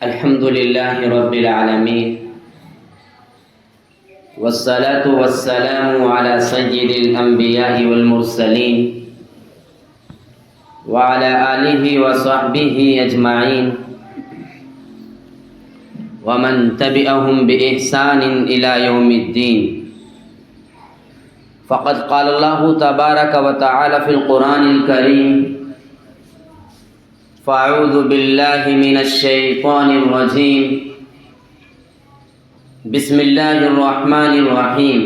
الحمد لله رب العالمين والصلاة والسلام على سيد الأنبياء والمرسلين وعلى آله وصحبه أجمعين ومن تبعهم بإحسان إلى يوم الدين. فقد قال الله تبارك وتعالى في القرآن الكريم: فأعوذ بالله من الشيطان الرجيم. بسم الله الرحمن الرحيم.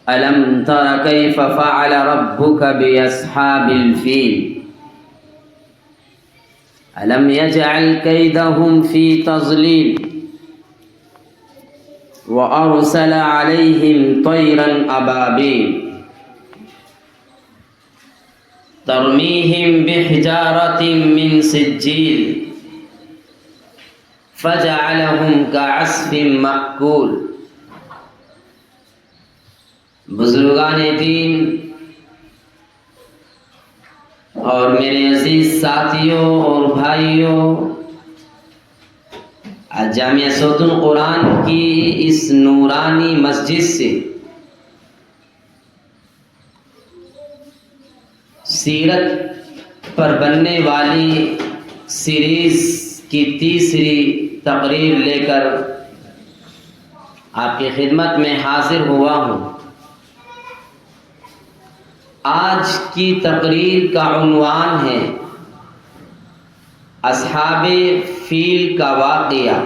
ألم تر كيف فعل ربك بأصحاب الفيل ألم يجعل كيدهم في تضليل وأرسل عليهم طيرا أبابيل ترميهم بحجارة من سجيل فجعلهم كعصف مأكول. بزرگان دین اور میرے عزیز ساتھیوں اور بھائیوں، آج جامعہ صوت القرآن کی اس نورانی مسجد سے سیرت پر بننے والی سیریز کی تیسری تقریر لے کر آپ کی خدمت میں حاضر ہوا ہوں. آج کی تقریر کا عنوان ہے اصحاب فیل کا واقعہ.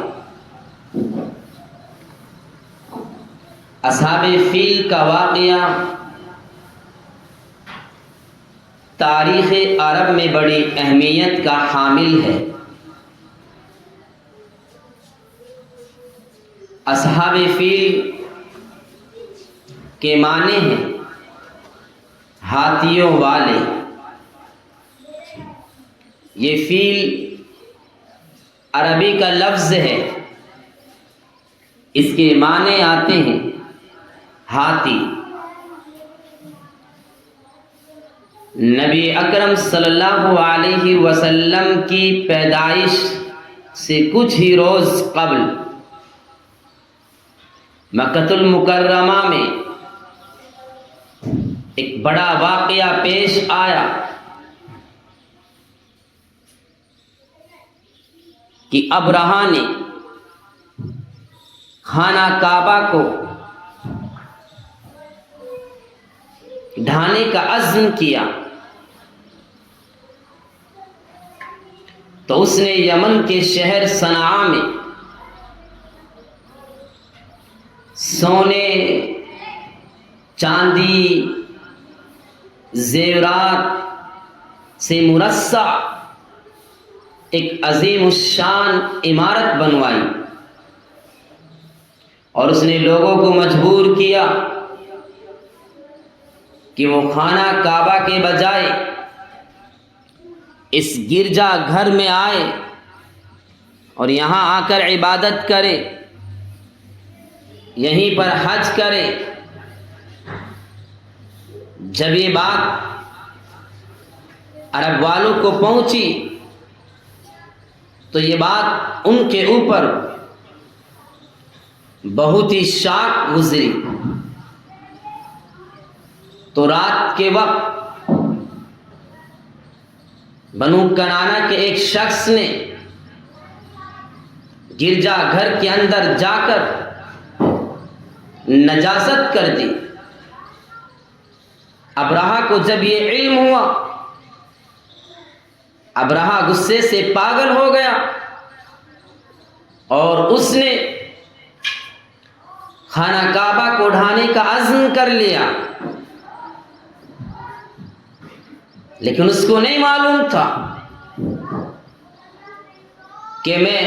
اصحاب فیل کا واقعہ تاریخ عرب میں بڑی اہمیت کا حامل ہے. اصحاب فیل کے معنی ہیں ہاتھیوں والے. یہ فیل عربی کا لفظ ہے، اس کے معنی آتے ہیں ہاتھی. نبی اکرم صلی اللہ علیہ وسلم کی پیدائش سے کچھ ہی روز قبل مکہ المکرمہ میں ایک بڑا واقعہ پیش آیا کہ ابرہہ نے خانہ کعبہ کو ڈھانے کا عزم کیا تو اس نے یمن کے شہر صنعاء میں سونے، چاندی، زیورات سے مرصع ایک عظیم الشان عمارت بنوائی اور اس نے لوگوں کو مجبور کیا کہ وہ خانہ کعبہ کے بجائے اس گرجا گھر میں آئے اور یہاں آ کر عبادت کرے، یہیں پر حج کرے. جب یہ بات عرب والوں کو پہنچی تو یہ بات ان کے اوپر بہت ہی شاق گزری. تو رات کے وقت بنو کنانہ کے ایک شخص نے گرجا گھر کے اندر جا کر نجاست کر دی. ابرہہ کو جب یہ علم ہوا، ابرہہ غصے سے پاگل ہو گیا اور اس نے خانہ کعبہ کو ڈھانے کا عزم کر لیا. لیکن اس کو نہیں معلوم تھا کہ میں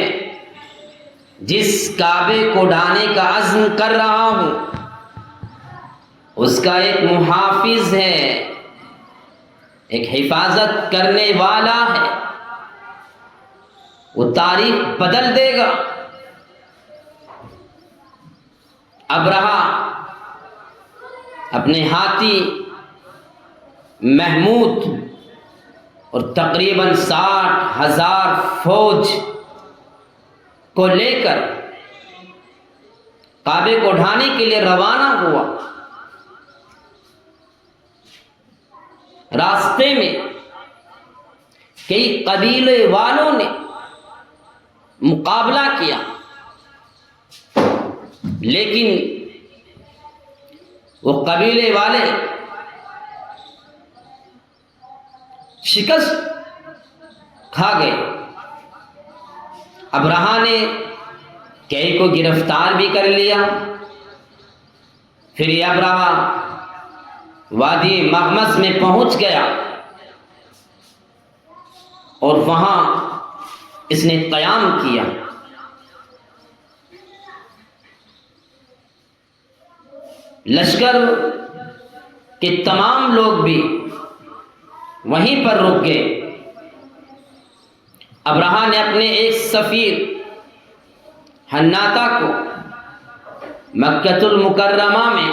جس کعبے کو ڈھانے کا عزم کر رہا ہوں اس کا ایک محافظ ہے، ایک حفاظت کرنے والا ہے. وہ تاریخ بدل دے گا. ابرہہ اپنے ہاتھی محمود اور تقریباً 60,000 فوج کو لے کر کعبے کو ڈھانے کے لیے روانہ ہوا۔ راستے میں کئی قبیلے والوں نے مقابلہ کیا، لیکن وہ قبیلے والے شکست کھا گئے۔ ابرہہ نے کئی کو گرفتار بھی کر لیا۔ پھر یہ ابرہہ وادی مغمس میں پہنچ گیا اور وہاں اس نے قیام کیا۔ لشکر کے تمام لوگ بھی وہیں پر رک گئے۔ ابرہہ نے اپنے ایک سفیر حناطہ کو مکۃ المکرمہ میں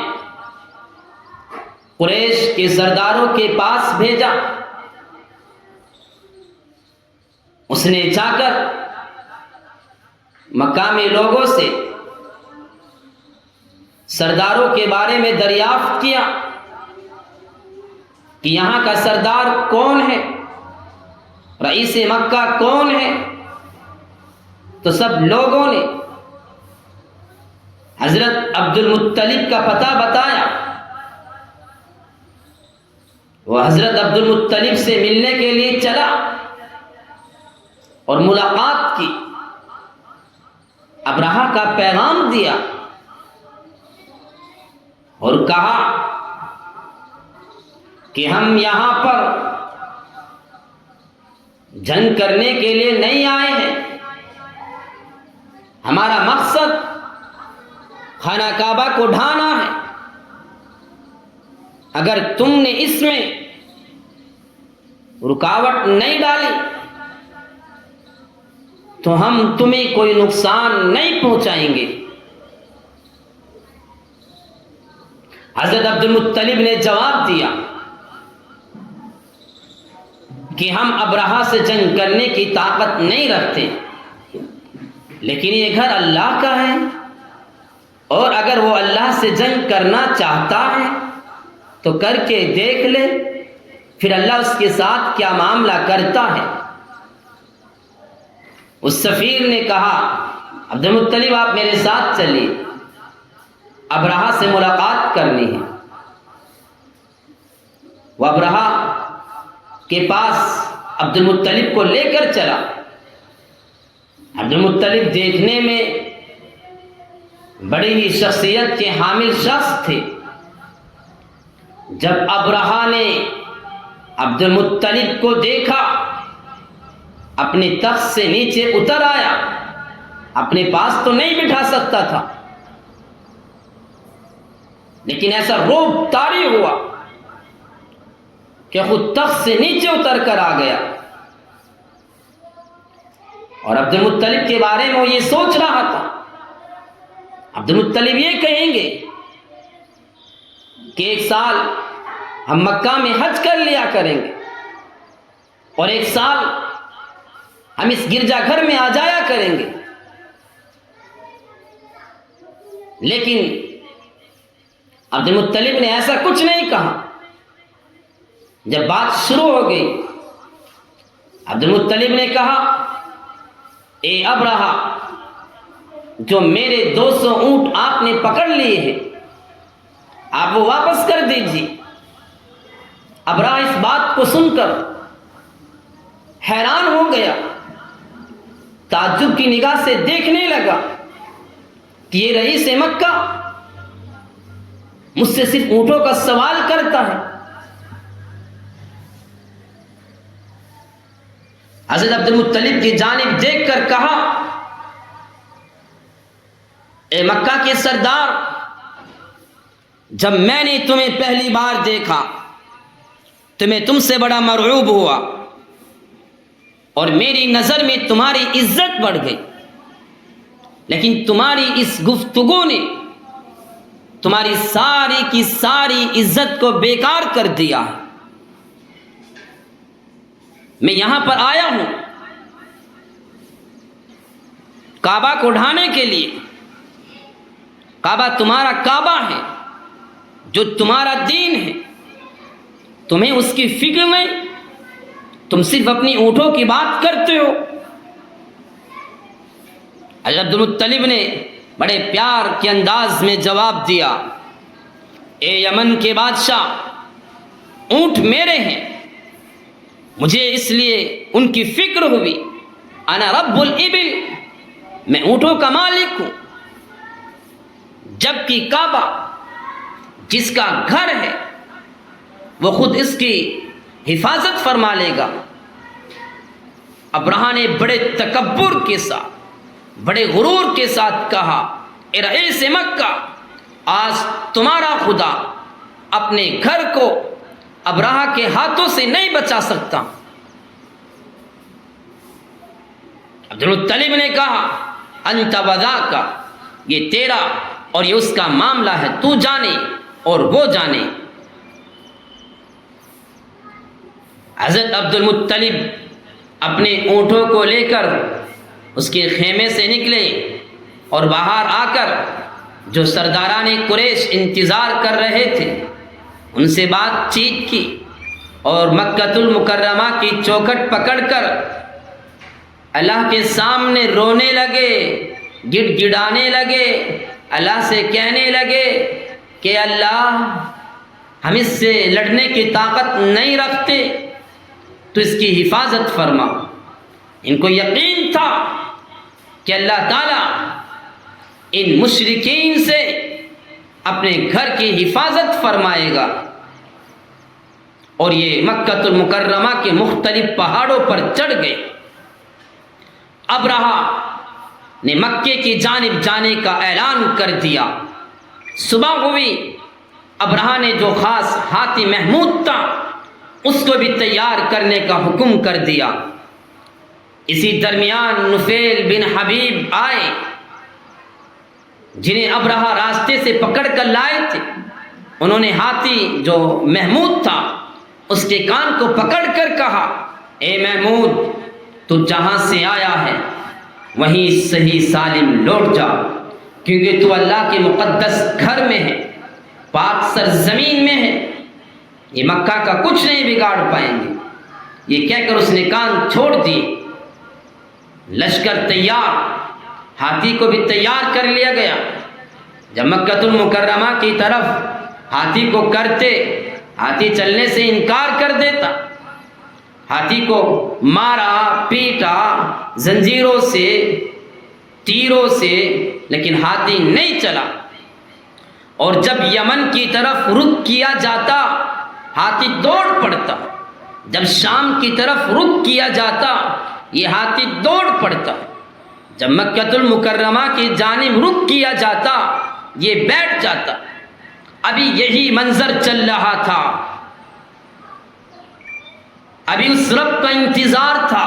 قریش کے سرداروں کے پاس بھیجا۔ اس نے جا کر مقامی لوگوں سے سرداروں کے بارے میں دریافت کیا کہ یہاں کا سردار کون ہے، رئیس مکہ کون ہے۔ تو سب لوگوں نے حضرت عبد المطلب کا پتہ بتایا۔ وہ حضرت عبد المطلب سے ملنے کے لیے چلا اور ملاقات کی، ابرہہ کا پیغام دیا اور کہا کہ ہم یہاں پر جنگ کرنے کے لیے نہیں آئے ہیں، ہمارا مقصد خانہ کعبہ کو ڈھانا ہے۔ اگر تم نے اس میں رکاوٹ نہیں ڈالی تو ہم تمہیں کوئی نقصان نہیں پہنچائیں گے۔ حضرت عبد المطلب نے جواب دیا کہ ہم ابرہہ سے جنگ کرنے کی طاقت نہیں رکھتے، لیکن یہ گھر اللہ کا ہے، اور اگر وہ اللہ سے جنگ کرنا چاہتا ہے تو کر کے دیکھ لے، پھر اللہ اس کے ساتھ کیا معاملہ کرتا ہے۔ اس سفیر نے کہا عبد المطلب آپ میرے ساتھ چلیے، ابرہہ سے ملاقات کرنی ہے۔ وہ ابرہہ کے پاس عبد المطلب کو لے کر چلا۔ عبد المطلب دیکھنے میں بڑی ہی شخصیت کے حامل شخص تھے۔ جب ابرہہ نے عبد المطلب کو دیکھا، اپنے تخت سے نیچے اتر آیا، اپنے پاس تو نہیں بٹھا سکتا تھا، لیکن ایسا روب طاری ہوا کہ خود تخت سے نیچے اتر کر آ گیا، اور عبد المطلب کے بارے میں وہ یہ سوچ رہا تھا۔ عبد المطلب یہ کہیں گے کہ ایک سال ہم مکہ میں حج کر لیا کریں گے، اور ایک سال ہم اس گرجا گھر میں آ جایا کریں گے، لیکن عبد المطلب نے ایسا کچھ نہیں کہا۔ جب بات شروع ہو گئی، عبد المطلب نے کہا اے ابرہہ، جو میرے 200 اونٹ آپ نے پکڑ لیے ہیں آپ وہ واپس کر دیجیے۔ ابرہہ اس بات کو سن کر حیران ہو گیا، تعجب کی نگاہ سے دیکھنے لگا کہ یہ رئیس مکہ مجھ سے صرف اونٹوں کا سوال کرتا ہے۔ حضرت عبد المطلب کی جانب دیکھ کر کہا اے مکہ کے سردار، جب میں نے تمہیں پہلی بار دیکھا تو میں تم سے بڑا مرعوب ہوا، اور میری نظر میں تمہاری عزت بڑھ گئی، لیکن تمہاری اس گفتگو نے تمہاری ساری کی ساری عزت کو بیکار کر دیا ہے۔ میں یہاں پر آیا ہوں کعبہ کو ڈھانے کے لیے. کعبہ تمہارا کعبہ ہے جو تمہارا دین ہے. تمہیں اس کی فکر نہیں, تم صرف اپنی اونٹوں کی بات کرتے ہو. حضرت عبد المطلب نے بڑے پیار کے انداز میں جواب دیا, اے یمن کے بادشاہ, اونٹ میرے ہیں, مجھے اس لیے ان کی فکر ہوئی. انا رب الابل, میں اونٹوں کا مالک ہوں, جبکہ کعبہ جس کا گھر ہے وہ خود اس کی حفاظت فرما لے گا. ابرہہ نے بڑے تکبر کے ساتھ, بڑے غرور کے ساتھ کہا, اے رئیس مکہ, آج تمہارا خدا اپنے گھر کو ابرہہ کے ہاتھوں سے نہیں بچا سکتا. عبد المطلب نے کہا, انت وذاک, یہ تیرا اور یہ اس کا معاملہ ہے, تو جانے اور وہ جانے. حضرت عبد المطلب اپنے اونٹوں کو لے کر اس کے خیمے سے نکلے اور باہر آ کر جو سرداران قریش انتظار کر رہے تھے ان سے بات چیت کی اور مکہ المکرمہ کی چوکھٹ پکڑ کر اللہ کے سامنے رونے لگے, گڑ گڑانے لگے, اللہ سے کہنے لگے کہ اللہ, ہم اس سے لڑنے کی طاقت نہیں رکھتے, تو اس کی حفاظت فرما. ان کو یقین تھا کہ اللہ تعالیٰ ان مشرکین سے اپنے گھر کی حفاظت فرمائے گا. اور یہ مکہ المکرمہ کے مختلف پہاڑوں پر چڑھ گئے. ابرہہ نے مکے کی جانب جانے کا اعلان کر دیا. صبح ہوئی, ابرہہ نے جو خاص ہاتھی محمود تھا اس کو بھی تیار کرنے کا حکم کر دیا. اسی درمیان نفیل بن حبیب آئے جنہیں ابرہہ راستے سے پکڑ کر لائے تھے. انہوں نے ہاتھی جو محمود تھا اس کے کان کو پکڑ کر کہا, اے محمود, تو جہاں سے آیا ہے وہیں صحیح سالم لوٹ جا, کیونکہ تو اللہ کے مقدس گھر میں ہے, پاک سرزمین میں ہے, یہ مکہ کا کچھ نہیں بگاڑ پائیں گے. یہ کہہ کر اس نے کان چھوڑ دیے. لشکر تیار, ہاتھی کو بھی تیار کر لیا گیا. جب مکہ المکرمہ کی طرف ہاتھی کو کرتے, ہاتھی چلنے سے انکار کر دیتا. ہاتھی کو مارا پیٹا زنجیروں سے, تیروں سے, لیکن ہاتھی نہیں چلا. اور جب یمن کی طرف رخ کیا جاتا ہاتھی دوڑ پڑتا, جب شام کی طرف رخ کیا جاتا یہ ہاتھی دوڑ پڑتا, جب مکہ المکرمہ کی جانب رخ کیا جاتا یہ بیٹھ جاتا. ابھی یہی منظر چل رہا تھا, ابھی اس رب کا انتظار تھا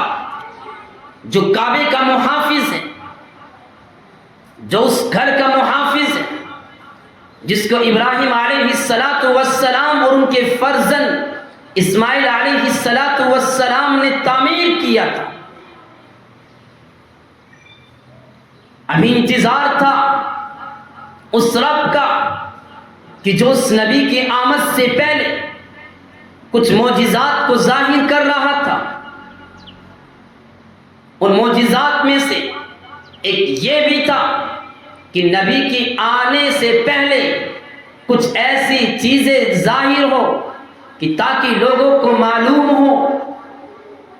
جو کعبے کا محافظ ہے, جو اس گھر کا محافظ ہے, جس کو ابراہیم علیہ السلام اور ان کے فرزند اسماعیل علیہ السلام نے تعمیر کیا تھا. ابھی انتظار تھا اس رب کا کہ جو اس نبی کی آمد سے پہلے کچھ معجزات کو ظاہر کر رہا تھا. ان معجزات میں سے ایک یہ بھی تھا کہ نبی کی آنے سے پہلے کچھ ایسی چیزیں ظاہر ہو کہ تاکہ لوگوں کو معلوم ہو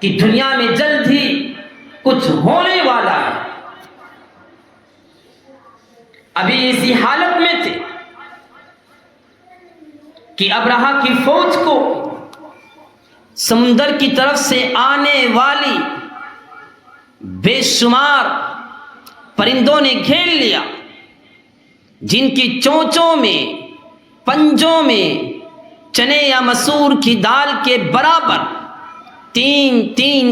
کہ دنیا میں جلد ہی کچھ ہونے والا ہے. ابھی اسی حالت میں تھے کہ ابرہہ کی فوج کو سمندر کی طرف سے آنے والی بے شمار پرندوں نے گھیر لیا, جن کی چونچوں میں, پنجوں میں چنے یا مسور کی دال کے برابر 3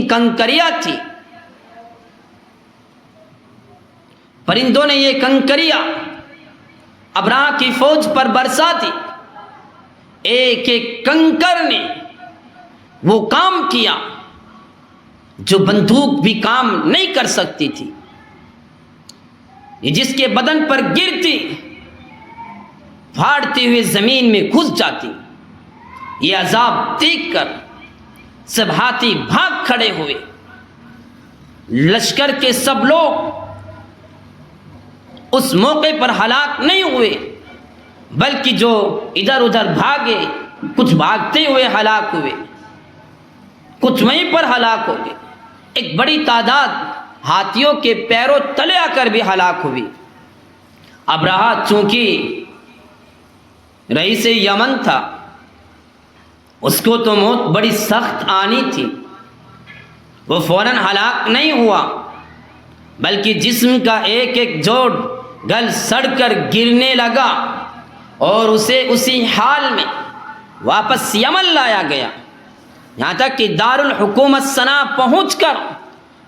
کنکریاں تھی. پرندوں نے یہ کنکریاں ابرہہ کی فوج پر برسا دی. ایک ایک کنکر نے وہ کام کیا جو بندوق بھی کام نہیں کر سکتی تھی، یہ جس کے بدن پر گرتی پھاڑتے ہوئے زمین میں گھس جاتی، یہ عذاب دیکھ کر سب ہاتھی بھاگ کھڑے ہوئے۔ لشکر کے سب لوگ اس موقع پر ہلاک نہیں ہوئے، بلکہ جو ادھر ادھر بھاگے، کچھ بھاگتے ہوئے ہلاک ہوئے، کچھ وہیں پر ہلاک ہو گئے۔ ایک بڑی تعداد ہاتھیوں کے پیروں تلے آ کر بھی ہلاک ہوئی۔ ابرہہ چونکہ رئیس یمن تھا، اس کو تو موت بڑی سخت آنی تھی، وہ فوراً ہلاک نہیں ہوا، بلکہ جسم کا ایک ایک جوڑ گل سڑ کر گرنے لگا اور اسے اسی حال میں واپس یمن لایا گیا، یہاں تک کہ دارالحکومت صنعا پہنچ کر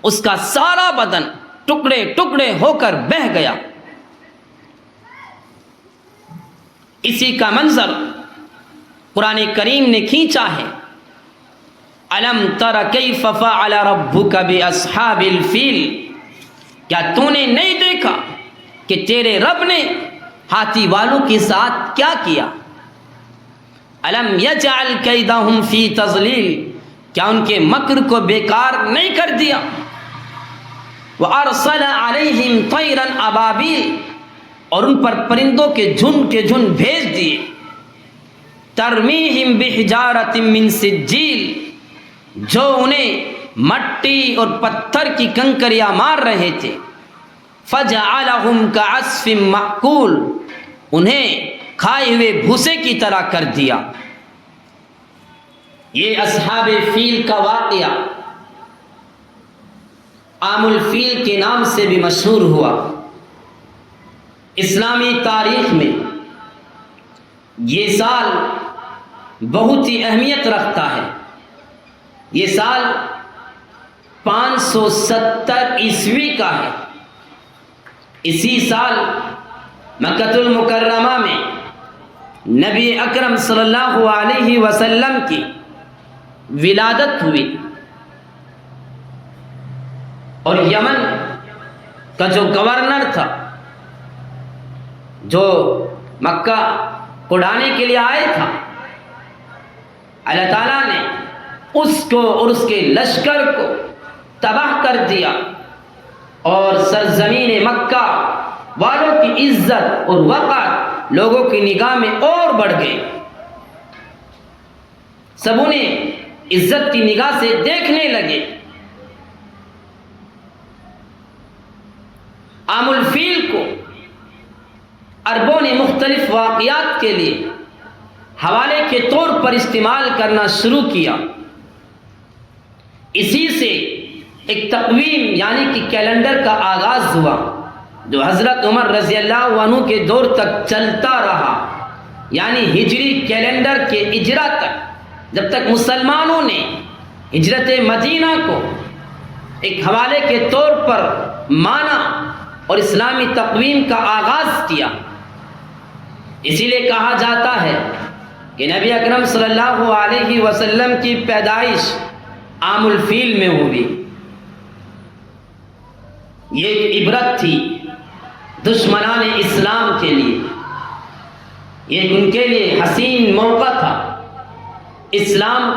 اس کا سارا بدن ٹکڑے ٹکڑے ہو کر بہہ گیا۔ اسی کا منظر قرآن کریم نے کھینچا ہے۔ الم تر کیف فعل ربک باصحاب الفیل، کیا تو نے نہیں دیکھا کہ تیرے رب نے ہاتھی والوں کے ساتھ کیا کیا؟ الم یجعل کیدہم فی تضلیل، کیا ان کے مکر کو بیکار نہیں کر دیا؟ وارسل علیہم طیرا ابابیل، اور ان پر پرندوں کے جھنڈ بھیج دیے۔ ترمیہم بحجارۃ من سجیل، جو انہیں مٹی اور پتھر کی کنکریاں مار رہے تھے۔ فجعلہم کعصف مأکول، انہیں کھائے ہوئے بھوسے کی طرح کر دیا۔ یہ اصحاب فیل کا واقعہ عام الفیل کے نام سے بھی مشہور ہوا۔ اسلامی تاریخ میں یہ سال بہت ہی اہمیت رکھتا ہے۔ یہ سال 570 عیسوی کا ہے۔ اسی سال مکہ المکرمہ میں نبی اکرم صلی اللہ علیہ وسلم کی ولادت ہوئی، اور یمن کا جو گورنر تھا، جو مکہ کو ڈھانے کے لیے آئے تھا، اللہ تعالیٰ نے اس کو اور اس کے لشکر کو تباہ کر دیا، اور سرزمین مکہ والوں کی عزت اور وقار لوگوں کی نگاہ میں اور بڑھ گئی۔ سب انہیں عزت کی نگاہ سے دیکھنے لگے۔ عام الفیل کو عربوں نے مختلف واقعات کے لیے حوالے کے طور پر استعمال کرنا شروع کیا۔ اسی سے ایک تقویم یعنی کہ کیلنڈر کا آغاز ہوا، جو حضرت عمر رضی اللہ عنہ کے دور تک چلتا رہا، یعنی ہجری کیلنڈر کے اجرا تک، جب تک مسلمانوں نے ہجرت مدینہ کو ایک حوالے کے طور پر مانا اور اسلامی تقویم کا آغاز کیا۔ اسی لیے کہا جاتا ہے کہ نبی اکرم صلی اللہ علیہ وسلم کی پیدائش عام الفیل میں ہوئی۔ یہ ایک عبرت تھی دشمنان اسلام کے لیے، یہ ان کے لیے حسین موقع تھا اسلام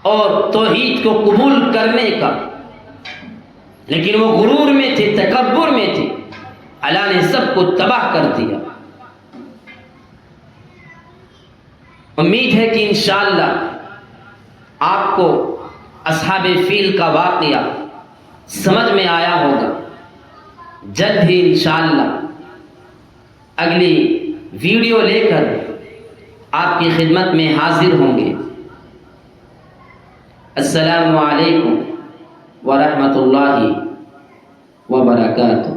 اور توحید کو قبول کرنے کا، لیکن وہ غرور میں تھے، تکبر میں تھے، اللہ نے سب کو تباہ کر دیا۔ امید ہے کہ انشاءاللہ آپ کو اصحاب فیل کا واقعہ سمجھ میں آیا ہوگا۔ جلد ہی انشاءاللہ اگلی ویڈیو لے کر آپ کی خدمت میں حاضر ہوں گے۔ السلام علیکم ورحمۃ اللہ وبرکاتہ۔